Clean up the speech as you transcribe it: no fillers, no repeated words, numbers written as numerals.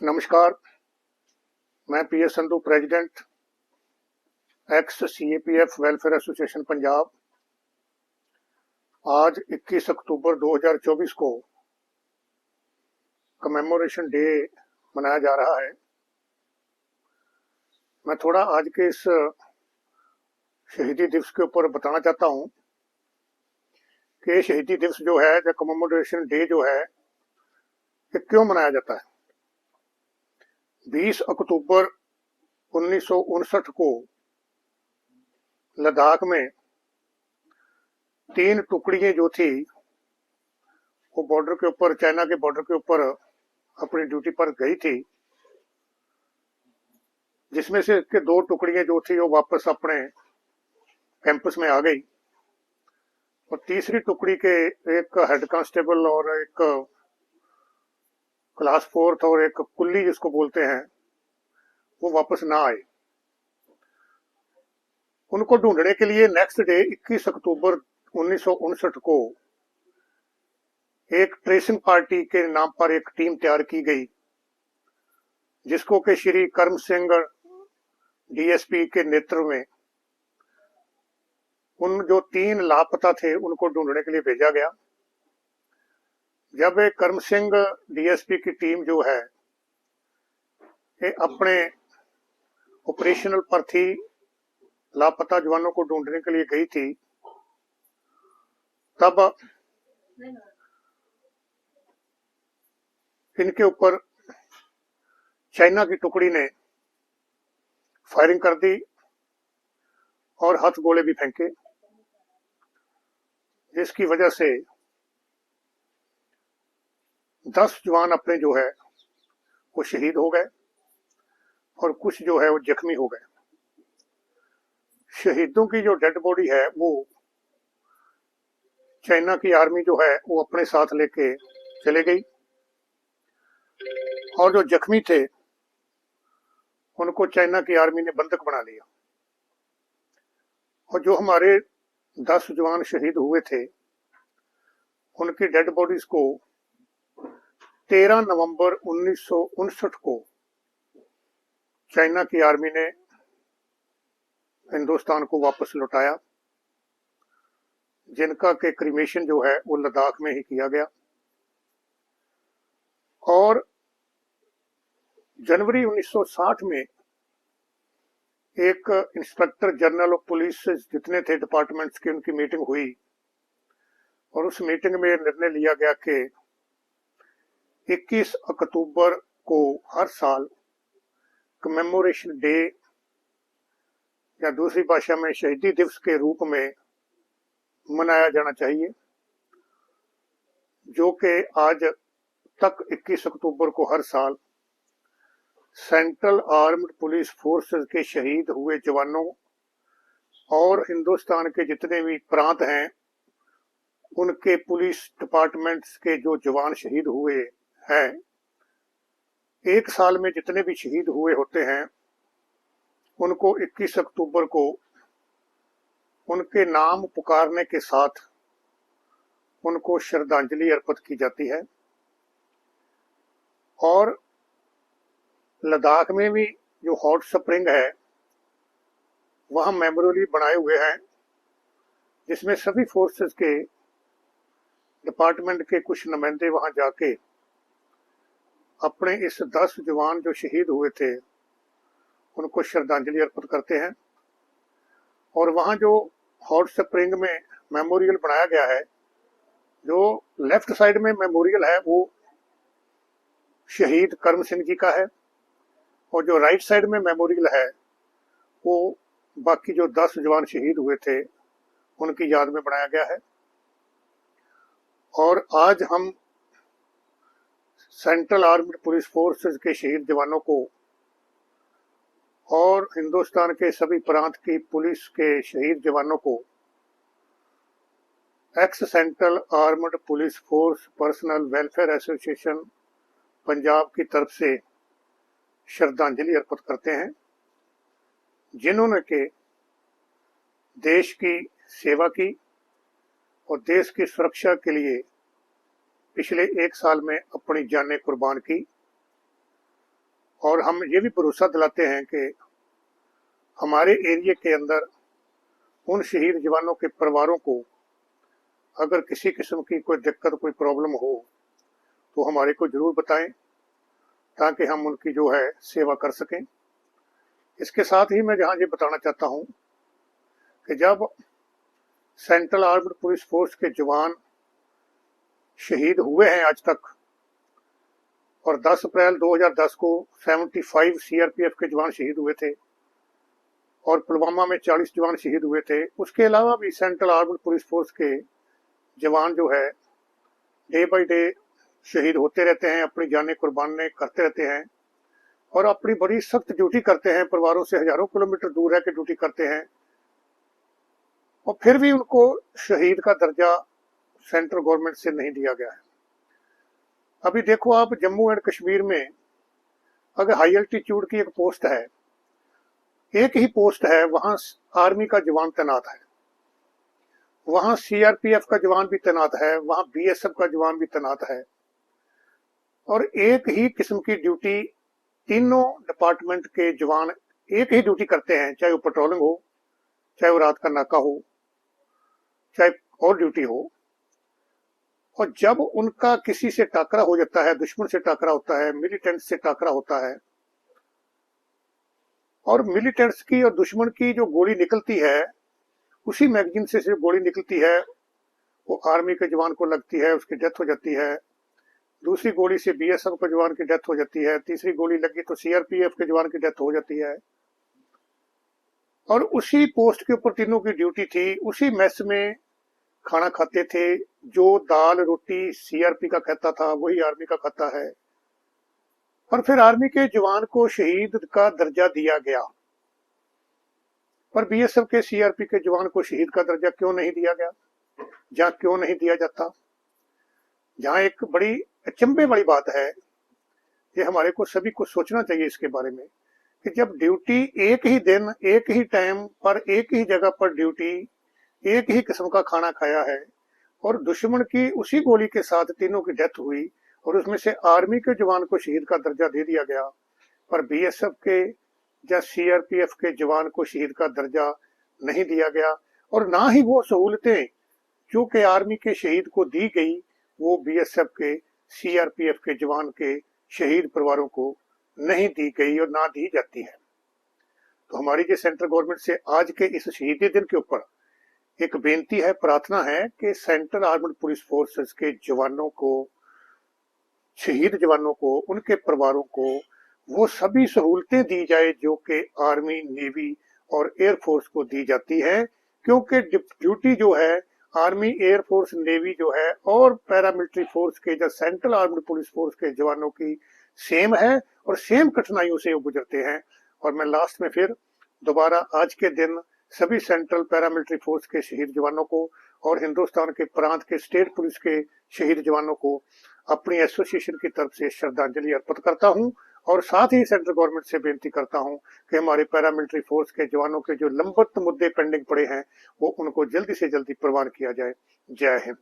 नमस्कार। मैं PS Sandhu, president x CAPF welfare association Punjab. आज 21 अक्टूबर 2024 को कमेमोरेशन डे मनाया जा रहा है। मैं थोड़ा आज के इस शहीदी दिवस के ऊपर बताना चाहता हूं कि शहीदी दिवस जो है, या कमेमोरेशन डे जो है, ये क्यों मनाया जाता है। 20 अक्टूबर 1959 को लद्दाख में 3 टुकड़ियां जो थी वो बॉर्डर के ऊपर, चाइना के बॉर्डर के ऊपर अपनी ड्यूटी पर गई थी, जिसमें से के 2 टुकड़ियां जो थी वो वापस अपने कैंपस में आ गई, और तीसरी टुकड़ी के एक हेड कांस्टेबल और एक क्लास 4th और एक कुल्ली जिसको बोलते हैं, वो वापस ना आए। उनको ढूंढने के लिए नेक्स्ट डे 21 अक्टूबर 1959 को एक ट्रेसिंग पार्टी के नाम पर एक टीम तैयार की गई, जिसको के श्री कर्म सिंह डीएसपी के नेतृत्व में उन जो 3 लापता थे उनको ढूंढने के लिए भेजा गया। जब एक कर्म सिंह डीएसपी की टीम जो है ये अपने ऑपरेशनल पर थी, लापता जवानों को ढूंढने के लिए गई थी, तब इनके ऊपर चाइना की टुकड़ी ने फायरिंग कर दी और हाथ गोले भी फेंके, जिसकी वजह से 10 जवान अपने जो है वो शहीद हो गए और कुछ जो है वो जख्मी हो गए। शहीदों की जो डेड बॉडी है वो चाइना की आर्मी जो है वो अपने साथ लेके चले गई, और जो जख्मी थे उनको चाइना की आर्मी ने बंधक बना लिया। और जो हमारे 10 जवान शहीद हुए थे उनकी डेड बॉडीज को 13 नवंबर 1959 को चाइना की आर्मी ने हिंदुस्तान को वापस लौटाया, जिनका के क्रीमेशन जो है वो लद्दाख में ही किया गया। और जनवरी 1960 में एक इंस्पेक्टर जनरल ऑफ पुलिस जितने थे डिपार्टमेंट्स की, उनकी मीटिंग हुई, और उस मीटिंग में निर्णय लिया गया कि 21 अक्टूबर को हर साल कमेमोरेशन डे या दूसरी भाषा में शहीदी दिवस के रूप में मनाया जाना चाहिए, जो कि आज तक 21 अक्टूबर को हर साल सेंट्रल आर्म्ड पुलिस फोर्सेस के शहीद हुए जवानों और हिंदुस्तान के जितने भी प्रांत हैं उनके पुलिस डिपार्टमेंट्स के जो जवान शहीद हुए हैं, एक साल में जितने भी शहीद हुए होते हैं, उनको 21 अक्टूबर को उनके नाम पुकारने के साथ उनको श्रद्धांजलि अर्पित की जाती है। और लद्दाख में भी जो हॉट स्प्रिंग है वहां मेमोरियल बनाए हुए हैं, जिसमें सभी फोर्सेस के डिपार्टमेंट के कुछ नुमाइंदे वहां जाके अपने इस 10 जवान जो शहीद हुए थे उनको श्रद्धांजलि अर्पित करते हैं। और वहां जो हॉट स्प्रिंग में मेमोरियल बनाया गया है, जो लेफ्ट साइड में मेमोरियल है वो शहीद कर्म सिंह जी का है, और जो राइट साइड में मेमोरियल है वो बाकी जो 10 जवान शहीद हुए थे उनकी याद में बनाया गया है। और आज हम सेंट्रल आर्म्ड पुलिस फोर्सेस के शहीद जवानों को और हिंदुस्तान के सभी प्रांत की पुलिस के शहीद जवानों को x central armed police force personal welfare association Punjab की तरफ से श्रद्धांजलि अर्पित करते हैं, जिन्होंने के देश की सेवा की और देश की सुरक्षा के लिए पिछले 1 साल में अपनी जानें कुर्बान की। और हम ये भी भरोसा दिलाते हैं कि हमारे एरिया के अंदर उन शहीद जवानों के परिवारों को अगर किसी किस्म की कोई दिक्कत, कोई प्रॉब्लम हो तो हमारे को जरूर बताएं, ताकि हम उनकी जो है सेवा कर सकें। इसके साथ ही मैं जहां ये बताना चाहता हूं कि जब सेंट्रल आर्म्ड पुलिस फोर्स के जवान शहीद हुए हैं आज तक, और 10 अप्रैल 2010 को 75 सीआरपीएफ के जवान शहीद हुए थे और पुलवामा में 40 जवान शहीद हुए थे। उसके अलावा भी सेंट्रल आर्म्ड पुलिस फोर्स के जवान जो है डे बाय डे शहीद होते रहते हैं, अपनी जानें कुर्बान करते रहते हैं और अपनी बड़ी सख्त ड्यूटी करते हैं, परिवारों से हजारों किलोमीटर दूर रह के ड्यूटी करते हैं, और फिर भी उनको शहीद का दर्जा सेंट्रल गवर्नमेंट से नहीं दिया गया है। अभी देखो आप, जम्मू एंड कश्मीर में अगर हाई अल्टीट्यूड की एक पोस्ट है, एक ही पोस्ट है, वहां आर्मी का जवान तैनात है, वहां सीआरपीएफ का जवान भी तैनात है, वहां बीएसएफ का जवान भी तैनात है, और एक ही किस्म की ड्यूटी तीनों डिपार्टमेंट के जवान एक ही ड्यूटी करते हैं, चाहे वो पेट्रोलिंग हो, चाहे वो रात का नाका हो, चाहे और ड्यूटी हो। और जब उनका किसी से टाकरा हो जाता है, दुश्मन से टाकरा होता है, मिलिटेंट से टाकरा होता है, और मिलिटेंट्स की और दुश्मन की जो गोली निकलती है, उसी मैगजीन से जो गोली निकलती है वो आर्मी के जवान को लगती है, उसकी डेथ हो जाती है। दूसरी गोली से बीएसएफ के जवान की डेथ हो जाती है, तीसरी गोली लगी तो सीआरपीएफ के जवान की डेथ हो जाती है। और उसी पोस्ट के ऊपर तीनों की ड्यूटी थी, उसी मेस में खाना खाते थे, जो दाल रोटी सीआरपी का खाता था वही आर्मी का खाता है। और फिर आर्मी के जवान को शहीद का दर्जा दिया गया, पर बीएसएफ के सीआरपी के जवान को शहीद का दर्जा क्यों नहीं दिया गया, जहां क्यों नहीं दिया जाता? जहां एक बड़ी अचंभे वाली बात है, ये हमारे को सभी को सोचना चाहिए इसके बारे में, कि जब ड्यूटी एक ही दिन, एक ही टाइम पर, एक ही जगह पर ड्यूटी, एक ही किस्म का खाना खाया है, और दुश्मन की उसी गोली के साथ तीनों की डेथ हुई, और उसमें से आर्मी के जवान को शहीद का दर्जा दे दिया गया, पर बीएसएफ के या सीआरपीएफ के जवान को शहीद का दर्जा नहीं दिया गया। और ना ही वो सहूलतें जो कि आर्मी के शहीद को दी गई, वो बीएसएफ के सीआरपीएफ के जवान के शहीद परिवारों को नहीं दी गई और ना दी जाती है। तो हमारी जो सेंट्रल गवर्नमेंट से आज के इस शहीदी दिन के ऊपर एक बेनती है, प्रार्थना है कि सेंट्रल आर्म्ड पुलिस फोर्सेस के जवानों को, शहीद जवानों को, उनके परिवारों को वो सभी सहूलतें दी जाए जो कि आर्मी, नेवी और एयरफोर्स को दी जाती है। क्योंकि ड्यूटी जो है आर्मी, एयरफोर्स, नेवी जो है और पैरामिलिट्री फोर्स के, जो सेंट्रल आर्म्ड पुलिस फोर्स के जवानों की सेम है और सेम कठिनाइयों से वो गुजरते हैं। और मैं लास्ट में फिर दोबारा आज के दिन सभी सेंट्रल पैरामिलिट्री फोर्स के शहीद जवानों को और हिंदुस्तान के प्रांत के स्टेट पुलिस के शहीद जवानों को अपनी एसोसिएशन की तरफ से श्रद्धांजलि अर्पित करता हूं, और साथ ही सेंट्रल गवर्नमेंट से बेनती करता हूं कि हमारे पैरामिलिट्री फोर्स के जवानों के जो लंबित मुद्दे पेंडिंग पड़े हैं वो उनको जल्दी से जल्दी प्रवान किया जाए। जय हिंद।